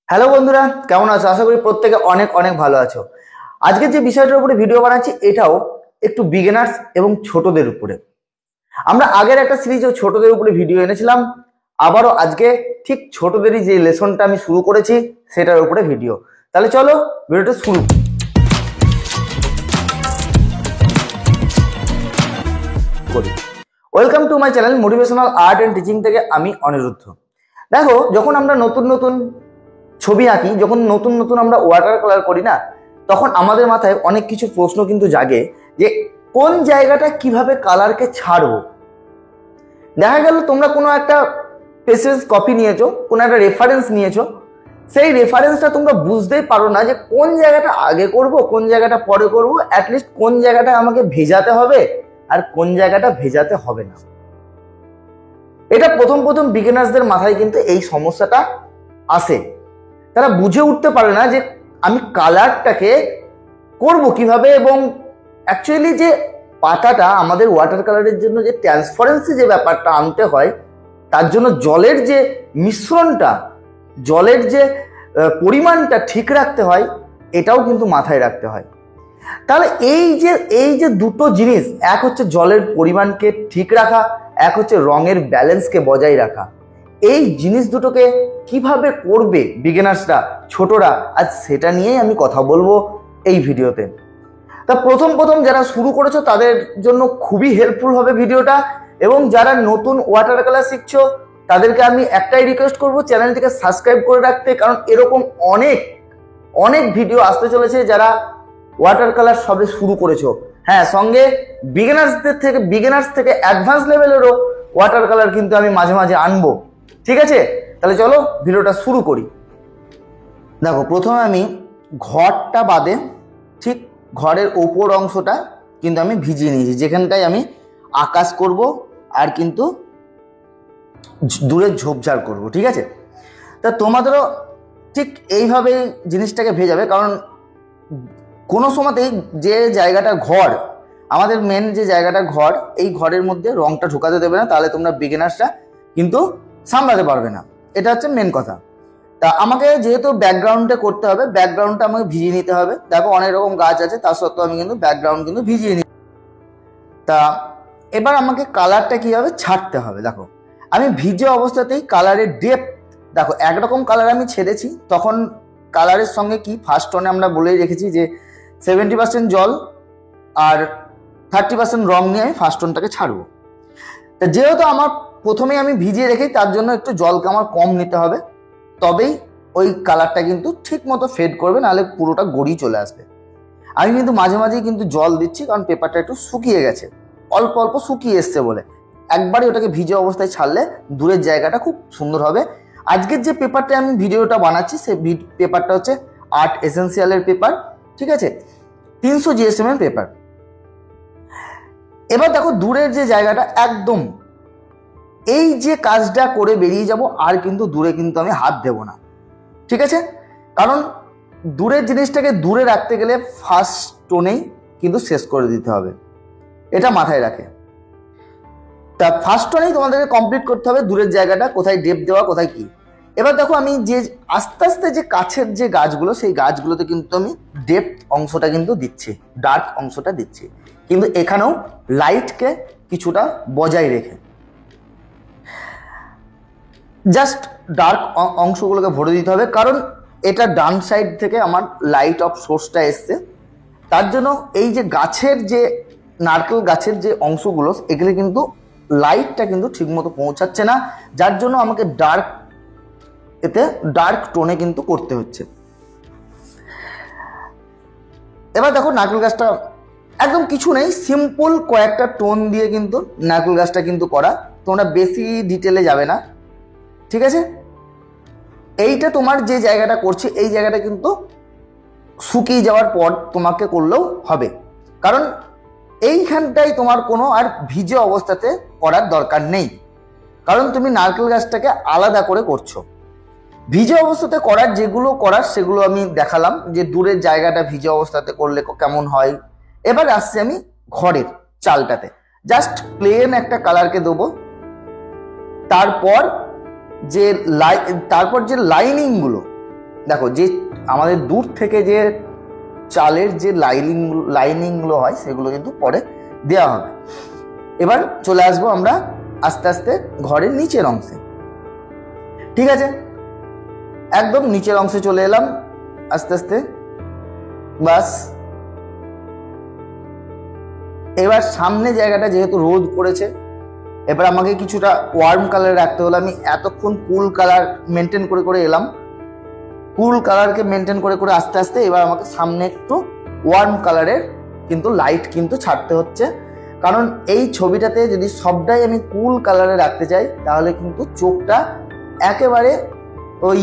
Hello বন্ধুরা, কেমন আছো? আশা করি প্রত্যেকে অনেক অনেক ভালো আছো। আজকে যে বিষয়টার উপরে ভিডিও বানাচ্ছি এটাও একটু বিগিনার্স এবং ছোটদের উপরে। আমরা আগের একটা সিরিজে ছোটদের উপরে ভিডিও এনেছিলাম, আবারও আজকে ঠিক ছোটদেরই যে লেসনটা আমি শুরু করেছি সেটার উপরে ভিডিও। তাহলে চলো ভিডিওটা শুরু করি। Welcome to my channel motivational art and teaching থেকে আমি অনিরুদ্ধ। দেখো, যখন আমরা নতুন নতুন ছবি আঁকি, যখন নতুন নতুন আমরা ওয়াটার কালার করি না, তখন আমাদের মাথায় অনেক কিছু প্রশ্ন কিন্তু জাগে যে কোন জায়গাটা কিভাবে কালারকে ছাড়বো। দেখা গেল তোমরা কোনো একটা পেসেজ কপি নিয়েছো, কোনো একটা রেফারেন্স নিয়েছো, সেই রেফারেন্সটা তোমরা বুঝতেই পারো না যে কোন জায়গাটা আগে করব, কোন জায়গাটা পরে করব, অ্যাটলিস্ট কোন জায়গাটা আমাকে ভেজাতে হবে আর কোন জায়গাটা ভেজাতে হবে না। এটা প্রথম প্রথম বিগিনার্সদের মাথায় কিন্তু এই সমস্যাটা আসে। তারা বুঝে উঠতে পারে না যে আমি কালারটাকে করব কিভাবে, এবং অ্যাকচুয়ালি যে পাতাটা আমাদের ওয়াটার কালারের জন্য যে ট্রান্সপারেন্সি যে ব্যাপারটা আনতে হয়, তার জন্য জলের যে মিশ্রণটা, জলের যে পরিমাণটা ঠিক রাখতে হয়, এটাও কিন্তু মাথায় রাখতে হয়। তাহলে এই যে দুটো জিনিস, এক হচ্ছে জলের পরিমাণকে ঠিক রাখা, এক হচ্ছে রঙের ব্যালেন্সকে বজায় রাখা। এই জিনিস দুটোকে কিভাবে করবে বিগিনার্সরা, ছোটরা, আজ সেটা নিয়েই আমি কথা বলবো এই ভিডিওতে। তা প্রথম প্রথম যারা শুরু করেছো তাদের জন্য খুবই হেল্পফুল হবে ভিডিওটা, এবং যারা নতুন ওয়াটার কালার শিখছো তাদেরকে আমি একটাই রিকোয়েস্ট করবো, চ্যানেলটিকে সাবস্ক্রাইব করে রাখতে, কারণ এরকম অনেক অনেক ভিডিও আসতে চলেছে যারা ওয়াটার কালার সবে শুরু করেছো। হ্যাঁ, সঙ্গে বিগিনার্স থেকে অ্যাডভান্স লেভেলেরও ওয়াটার কালার কিন্তু আমি মাঝে মাঝে আনবো। ঠিক আছে, তাহলে চলো ভিডিওটা শুরু করি। দেখো, প্রথমে আমি ঘরটা বাদে ঠিক ঘরের ওপর অংশটা কিন্তু আমি ভিজিয়ে নিয়েছি, যেখানটায় আমি আকাশ করব আর কিন্তু দূরে ঝোপঝাড় করব। ঠিক আছে, তা তোমাদেরও ঠিক এইভাবে জিনিসটাকে ভেজাবে, কারণ কোনো সময়তেই যে জায়গাটা ঘর, আমাদের মেন যে জায়গাটা ঘর, এই ঘরের মধ্যে রংটা ঢোকাতে দেবে না, তাহলে তোমরা বিগিনার্সরা কিন্তু সামলাতে পারবে না। এটা হচ্ছে মেন কথা। তা আমাকে যেহেতু ব্যাকগ্রাউন্ডে করতে হবে, ব্যাকগ্রাউন্ডটা আমাকে ভিজিয়ে নিতে হবে। দেখো, অনেক রকম গাছ আছে, তা সত্ত্বেও আমি কিন্তু ব্যাকগ্রাউন্ড কিন্তু ভিজিয়ে নিই। তা এবার আমাকে কালারটা কীভাবে ছাড়তে হবে, দেখো আমি ভিজে অবস্থাতেই কালারের ডেপথ, দেখো একরকম কালার আমি ছেড়েছি, তখন কালারের সঙ্গে কি ফার্স্ট টোনে আমরা বলেই রেখেছি যে 70% জল আর 30% রং নিয়ে আমি ফার্স্ট টোনটাকে ছাড়বো। তা যেহেতু আমার প্রথমেই আমি ভিজিয়ে রেখেছি, তার জন্য একটু জলকে আমার কম নিতে হবে, তবেই ওই কালারটা কিন্তু ঠিক মতো ফেড করবে, নাহলে পুরোটা গড়িয়ে চলে আসবে। আমি কিন্তু মাঝে মাঝেই কিন্তু জল দিচ্ছি, কারণ পেপারটা একটু শুকিয়ে গেছে, অল্প অল্প শুকিয়ে এসছে বলে। একবারই ওটাকে ভিজে অবস্থায় ছাড়লে দূরের জায়গাটা খুব সুন্দর হবে। আজকের যে পেপারটা আমি ভিডিওটা বানাচ্ছি, সেই পেপারটা হচ্ছে আর্ট এসেন্সিয়ালের পেপার। ঠিক আছে, 300 GSM এর পেপার। এবার দেখো, দূরের যে জায়গাটা একদম এই যে কাজটা করে বেরিয়ে যাব, আর কিন্তু দূরে কিন্তু আমি হাত দেব না। ঠিক আছে, কারণ দূরের জিনিসটাকে দূরে রাখতে গেলে ফার্স্ট টোনেই কিন্তু শেষ করে দিতে হবে, এটা মাথায় রাখে। তা ফার্স্ট টোনেই তোমাদেরকে কমপ্লিট করতে হবে দূরের জায়গাটা, কোথায় ডেপ দেওয়া, কোথায় কি। এবার দেখো, আমি যে আস্তে আস্তে যে কাছের যে গাছগুলো, সেই গাছগুলোতে কিন্তু আমি ডেপথ অংশটা কিন্তু দিচ্ছি, ডার্ক অংশটা দিচ্ছি, কিন্তু এখানেও লাইটকে কিছুটা বজায় রেখে জাস্ট ডার্ক অংশগুলোকে ভরে দিতে হবে, কারণ এটা ডান সাইড থেকে আমার লাইট অফ সোর্সটা এসছে। তার জন্য এই যে গাছের যে নারকেল গাছের যে অংশগুলো, এগুলো কিন্তু লাইটটা কিন্তু ঠিকমতো পৌঁছাচ্ছে না, যার জন্য আমাকে ডার্ক টোনে কিন্তু করতে হচ্ছে। এবার দেখো, নারকেল গাছটা একদম কিছু নেই, সিম্পল কয়েকটা টোন দিয়ে কিন্তু নারকেল গাছটা কিন্তু করা, তোমরা বেশি ডিটেলে যাবে না। ঠিক আছে, এইটা তোমার যে জায়গাটা করছি, এই জায়গাটা কিন্তু শুকিয়ে যাওয়ার পর তোমাকে করলেও হবে, কারণ এইখানটাই তোমার কোনো আর ভিজে অবস্থাতে করার দরকার নেই, কারণ তুমি নারকেল গাছটাকে আলাদা করে করছো। ভিজে অবস্থাতে করার যেগুলো করার সেগুলো আমি দেখালাম, যে দূরের জায়গাটা ভিজে অবস্থাতে করলে কেমন হয়। এবার আসছি আমি ঘরের চালটাতে, জাস্ট প্লেন একটা কালারকে দেবো, তারপর যে লাইনিংগুলো দেখো যে আমাদের দূর থেকে যে চালের যে লাইনিংগুলো হয় সেগুলো কিন্তু পরে দেওয়া হবে। এবার চলে আসবো আমরা আস্তে আস্তে ঘরের নিচের অংশে। ঠিক আছে, একদম নিচের অংশে চলে এলাম আস্তে আস্তে। বাস এবার সামনে জায়গাটা যেহেতু রোদ পড়েছে, এবার আমাকে কিছুটা ওয়ার্ম কালার রাখতে হলো। আমি এতক্ষণ কুল কালার মেনটেন করে করে এলাম, কুল কালারকে মেনটেন করে করে আস্তে আস্তে এবার আমাকে সামনে একটু ওয়ার্ম কালারের কিন্তু লাইট কিন্তু ছাড়তে হচ্ছে। কারণ এই ছবিটাতে যদি সবটাই আমি কুল কালারে রাখতে চাই তাহলে কিন্তু চোখটা একেবারে ওই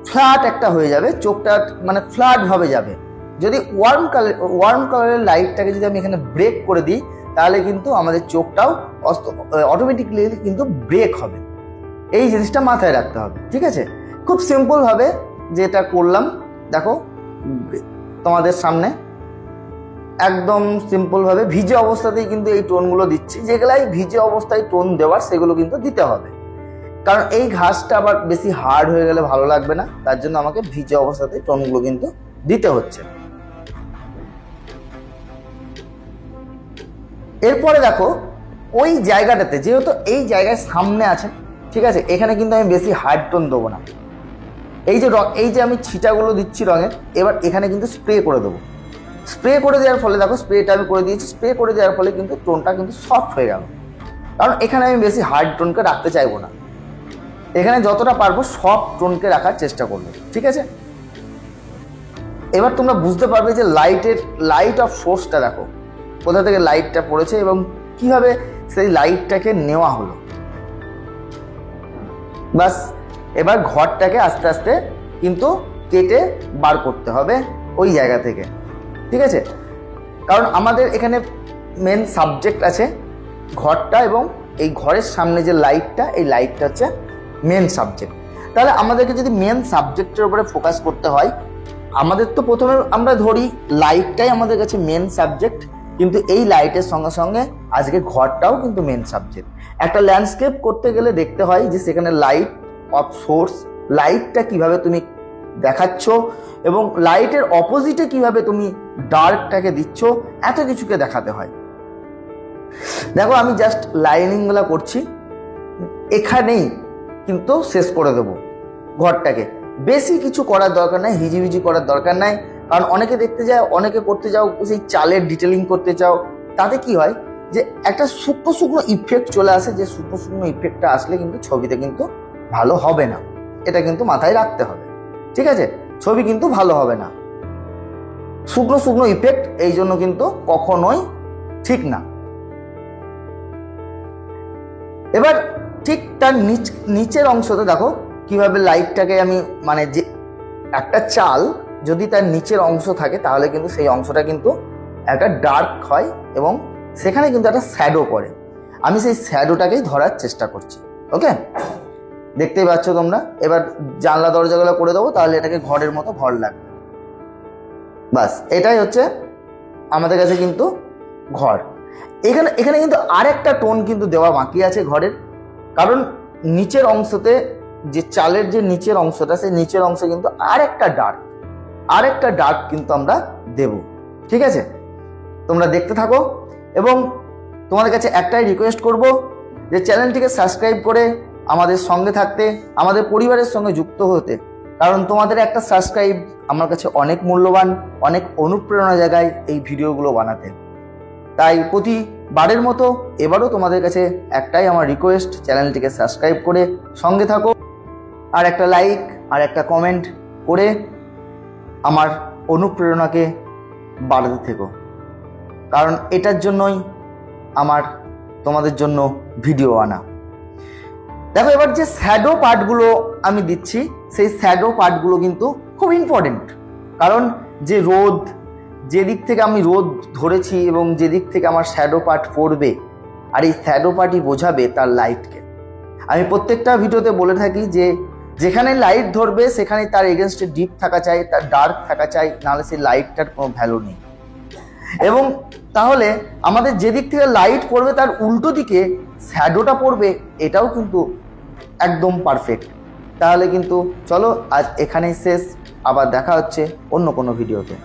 ফ্ল্যাট একটা হয়ে যাবে, চোখটা মানে ফ্ল্যাট ভাবে যাবে। যদি ওয়ার্ম কালারের লাইটটাকে যদি আমি এখানে ব্রেক করে দিই তাহলে কিন্তু আমাদের চোখটাও অটোমেটিকলি কিন্তু ব্রেক হবে। এই জিনিসটা মাথায় রাখতে হবে। ঠিক আছে, খুব সিম্পল ভাবে যেটা করলাম দেখো তোমাদের সামনে, একদম সিম্পল ভাবে ভিজে অবস্থাতেই কিন্তু এই টোনগুলো দিচ্ছি। যেগুলাই ভিজে অবস্থায় টোন দেওয়ার সেগুলো কিন্তু দিতে হবে, কারণ এই ঘাসটা আবার বেশি হার্ড হয়ে গেলে ভালো লাগবে না, তার জন্য আমাকে ভিজে অবস্থাতেই টোনগুলো কিন্তু দিতে হচ্ছে। এরপরে দেখো ওই জায়গাটাতে যেহেতু এই জায়গায় সামনে আছে, ঠিক আছে, এখানে কিন্তু আমি বেশি হার্ড টোন দেবো না। এই যে আমি ছিটাগুলো দিচ্ছি রঙের, এবার এখানে কিন্তু স্প্রে করে দেবো। স্প্রে করে দেওয়ার ফলে দেখো স্প্রেটা আমি করে দিয়েছি, স্প্রে করে দেওয়ার ফলে কিন্তু টোনটা কিন্তু সফট হয়ে গেল। কারণ এখানে আমি বেশি হার্ড টোনকে রাখতে চাইবো না, এখানে যতটা পারবো সফট টোনকে রাখার চেষ্টা করবো। ঠিক আছে, এবার তোমরা বুঝতে পারবে যে লাইট অফ সোর্সটা দেখো কোথা থেকে লাইটটা পড়েছে এবং কিভাবে সেই লাইটটাকে নেওয়া হলো। বাস এবার ঘরটাকে আস্তে আস্তে কিন্তু কেটে বার করতে হবে ওই জায়গা থেকে। ঠিক আছে, কারণ আমাদের এখানে মেন সাবজেক্ট আছে ঘরটা, এবং এই ঘরের সামনে যে লাইটটা, এই লাইটটা হচ্ছে মেন সাবজেক্ট। তাহলে আমাদেরকে যদি মেন সাবজেক্টের উপরে ফোকাস করতে হয়, আমাদের তো প্রথমে আমরা ধরি লাইটটাই আমাদের কাছে মেন সাবজেক্ট, কিন্তু এই লাইটের সঙ্গে সঙ্গে আজকে ঘরটাও কিন্তু মেন সাবজেক্ট। একটা ল্যান্ডস্কেপ করতে গেলে দেখতে হয় যে সেখানে লাইট অফ সোর্স, লাইটটা কিভাবে তুমি দেখাচ্ছ এবং লাইটের অপোজিটে কিভাবে তুমি ডার্কটাকে দিচ্ছ, এত কিছুকে দেখাতে হয়। দেখো আমি জাস্ট লাইনিংগুলো করছি, এখানেই কিন্তু শেষ করে দেবো ঘরটাকে। বেশি কিছু করার দরকার নাই, হিজিবিজি করার দরকার নাই। কারণ অনেকে দেখতে যায়, অনেকে করতে যাও সেই চালের ডিটেলিং করতে চাও, তাতে কি হয় যে একটা শুকনো শুকনো ইফেক্ট চলে আসে, যে শুকনো শুকনো ইফেক্টটা আসলে কিন্তু ছবিতে কিন্তু ভালো হবে না। এটা কিন্তু মাথায় রাখতে হবে। ঠিক আছে, ছবি কিন্তু ভালো হবে না, শুকনো শুকনো ইফেক্ট এই জন্য কিন্তু কখনোই ঠিক না। এবার ঠিক তার নিচের অংশতে দেখো কিভাবে লাইটটাকে আমি মানে যে একটা চাল যদি তার নিচের অংশ থাকে তাহলে কিন্তু সেই অংশটা কিন্তু একটা ডার্ক হয় এবং সেখানে কিন্তু একটা শ্যাডো পড়ে। আমি সেই শ্যাডোটাকেই ধরার চেষ্টা করছি। ওকে, দেখতেই পাচ্ছ তোমরা। এবার জানলা দরজাগুলো করে দেবো, তাহলে এটাকে ঘরের মতো ঘর লাগবে। বাস এটাই হচ্ছে আমাদের কাছে কিন্তু ঘর। এখানে কিন্তু আরেকটা টোন কিন্তু দেওয়া বাকি আছে ঘরের, কারণ নিচের অংশতে যে চালের যে নিচের অংশটা, সেই নিচের অংশে কিন্তু আরেকটা ডার্ক কিন্তু আমরা দেব। ঠিক আছে, তোমরা দেখতে থাকো এবং তোমাদের কাছে একটাই রিকোয়েস্ট করব যে চ্যানেলটিকে সাবস্ক্রাইব করে আমাদের সঙ্গে থাকতে, আমাদের পরিবারের সঙ্গে যুক্ত হতে। কারণ তোমাদের একটা সাবস্ক্রাইব আমার কাছে অনেক মূল্যবান, অনেক অনুপ্রেরণা জায়গায় এই ভিডিওগুলো বানাতে। তাই প্রতিবারের মতো এবারও তোমাদের কাছে একটাই আমার রিকোয়েস্ট, চ্যানেলটিকে সাবস্ক্রাইব করে সঙ্গে থাকো, আর একটা লাইক আর একটা কমেন্ট করে আমার অনুপ্রেরণাকে বাড়াতে থেকো। কারণ এটার জন্যই আমার তোমাদের জন্য ভিডিও আনা। দেখো এবার যে শ্যাডো পার্টগুলো আমি দিচ্ছি, সেই শ্যাডো পার্টগুলো কিন্তু খুব ইম্পর্টেন্ট। কারণ যে রোদ, যেদিক থেকে আমি রোদ ধরেছি এবং যেদিক থেকে আমার শ্যাডো পার্ট পড়বে, আর এই শ্যাডো পার্টই বোঝাবে তার লাইটকে। আমি প্রত্যেকটা ভিডিওতে বলে থাকি যে যেখানে লাইট ধরবে সেখানে তার এগেনস্টে ডিপ থাকা চাই, তার ডার্ক থাকা চাই, নাহলে সেই লাইটটার কোনো ভ্যালু নেই। এবং তাহলে আমাদের যেদিক থেকে লাইট পড়বে তার উল্টো দিকে শ্যাডোটা পড়বে, এটাও কিন্তু একদম পারফেক্ট। তাহলে কিন্তু চলো আজ এখানেই শেষ। আবার দেখা হচ্ছে অন্য কোনো ভিডিওতে।